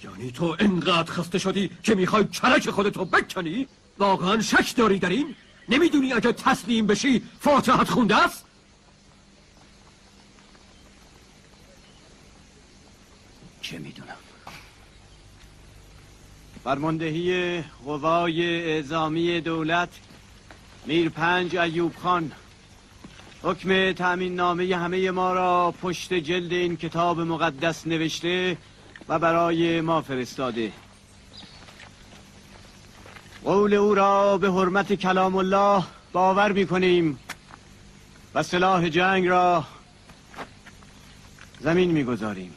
یعنی تو انقدر خسته شدی که میخوای چرک خودتو بکنی؟ واقعا شک داری در این؟ نمیدونی اگه تسلیم بشی فاتحت خونده است؟ چه میدونم. فرماندهی قوای اعزامی دولت میرپنج ایوب خان حکم تأمین نامه همه ما را پشت جلد این کتاب مقدس نوشته و برای ما فرستاده. قول او را به حرمت کلام الله باور می‌کنیم و سلاح جنگ را زمین می‌گذاریم.